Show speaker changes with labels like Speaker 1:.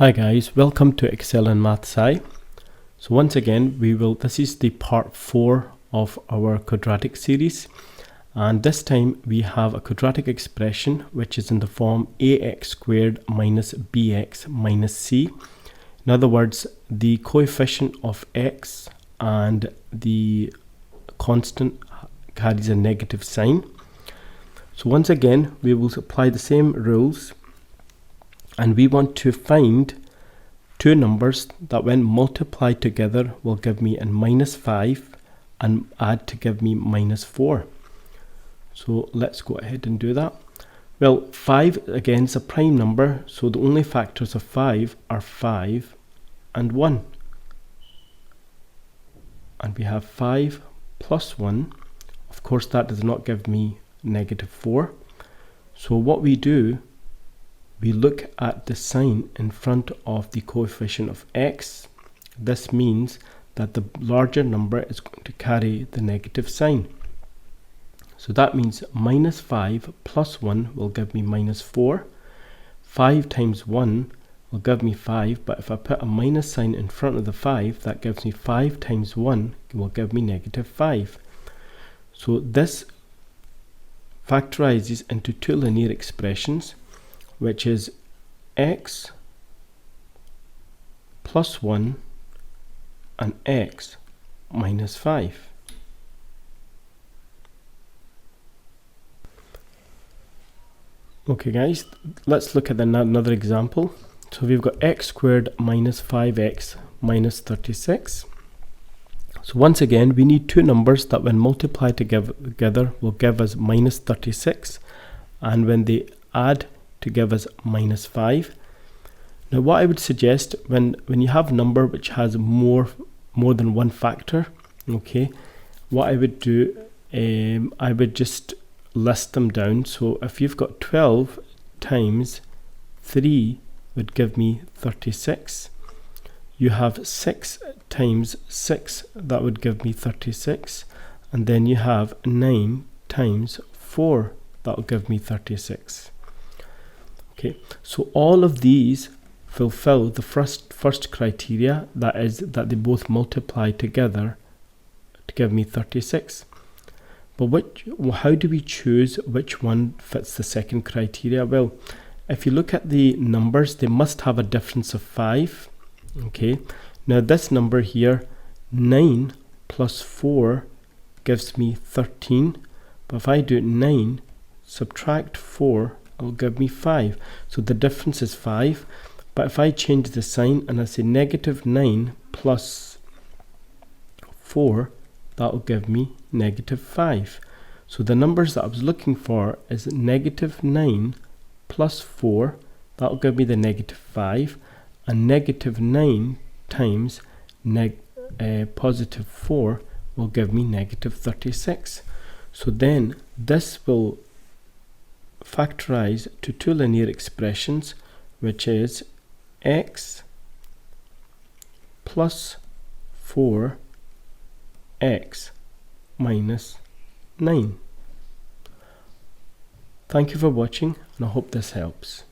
Speaker 1: Hi guys, welcome to Excel and Math Sci. So once again, this is the part 4 of our quadratic series, and this time we have a quadratic expression which is in the form ax squared minus bx minus c. In other words, the coefficient of x and the constant carries a negative sign. So once again, we will apply the same rules. And we want to find two numbers that when multiplied together will give me a minus 5 and add to give me minus 4. So let's go ahead and do that. Well, 5 again is a prime number, so the only factors of 5 are 5 and 1. And we have 5 plus 1. Of course, that does not give me negative 4. So what we do, we look at the sign in front of the coefficient of x. This means that the larger number is going to carry the negative sign. So that means minus 5 plus 1 will give me minus 4. 5 times 1 will give me 5, but if I put a minus sign in front of the 5, that gives me 5 times 1 will give me negative 5. So this factorizes into two linear expressions, which is x plus 1 and x minus 5. Okay guys, let's look at another example. So we've got x squared minus 5x minus 36. So once again, we need two numbers that when multiplied together will give us minus 36, and when they add to give us minus 5. Now what I would suggest, when you have a number which has more than one factor, okay, what I would do, I would just list them down. So if you've got 12 times 3 would give me 36. You have 6 times 6, that would give me 36. And then you have 9 times 4, that will give me 36. Okay, so all of these fulfill the first criteria, that is that they both multiply together to give me 36. But how do we choose which one fits the second criteria? Well, if you look at the numbers, they must have a difference of 5. Okay, now this number here, 9 plus 4 gives me 13. But if I do 9 subtract 4, will give me 5. So the difference is 5. But if I change the sign and I say negative 9 plus 4, that will give me negative 5. So the numbers that I was looking for is negative 9 plus 4, that will give me the negative 5, and negative 9 times positive 4 will give me negative 36. So then this will factorize to two linear expressions, which is x plus 4x minus 9. Thank you for watching, and I hope this helps.